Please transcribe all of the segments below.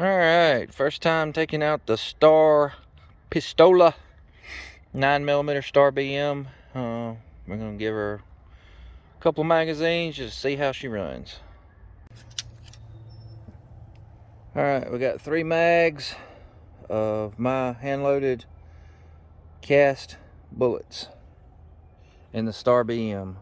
Alright, first time taking out the Star Pistola 9mm Star BM. We're going to give her a couple magazines just to see how she runs. Alright, we got 3 mags of my hand-loaded cast bullets in the Star BM.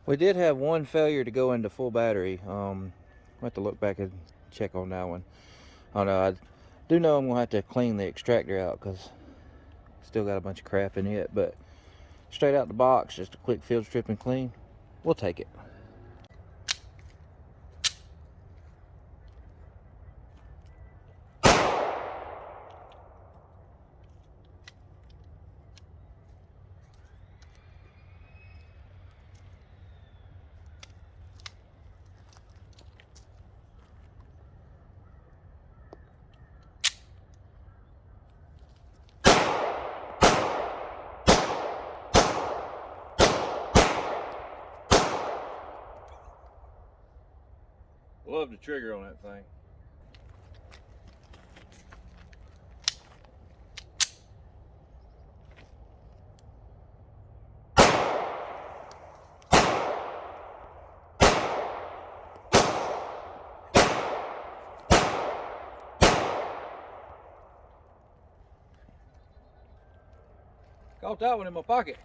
We did have one failure to go into full battery. I'll have to look back and check on that one. I don't know. I do know I'm going to have to clean the extractor out because still got a bunch of crap in it. But straight out the box, just a quick field strip and clean, we'll take it. Love the trigger on that thing. Caught that one in my pocket.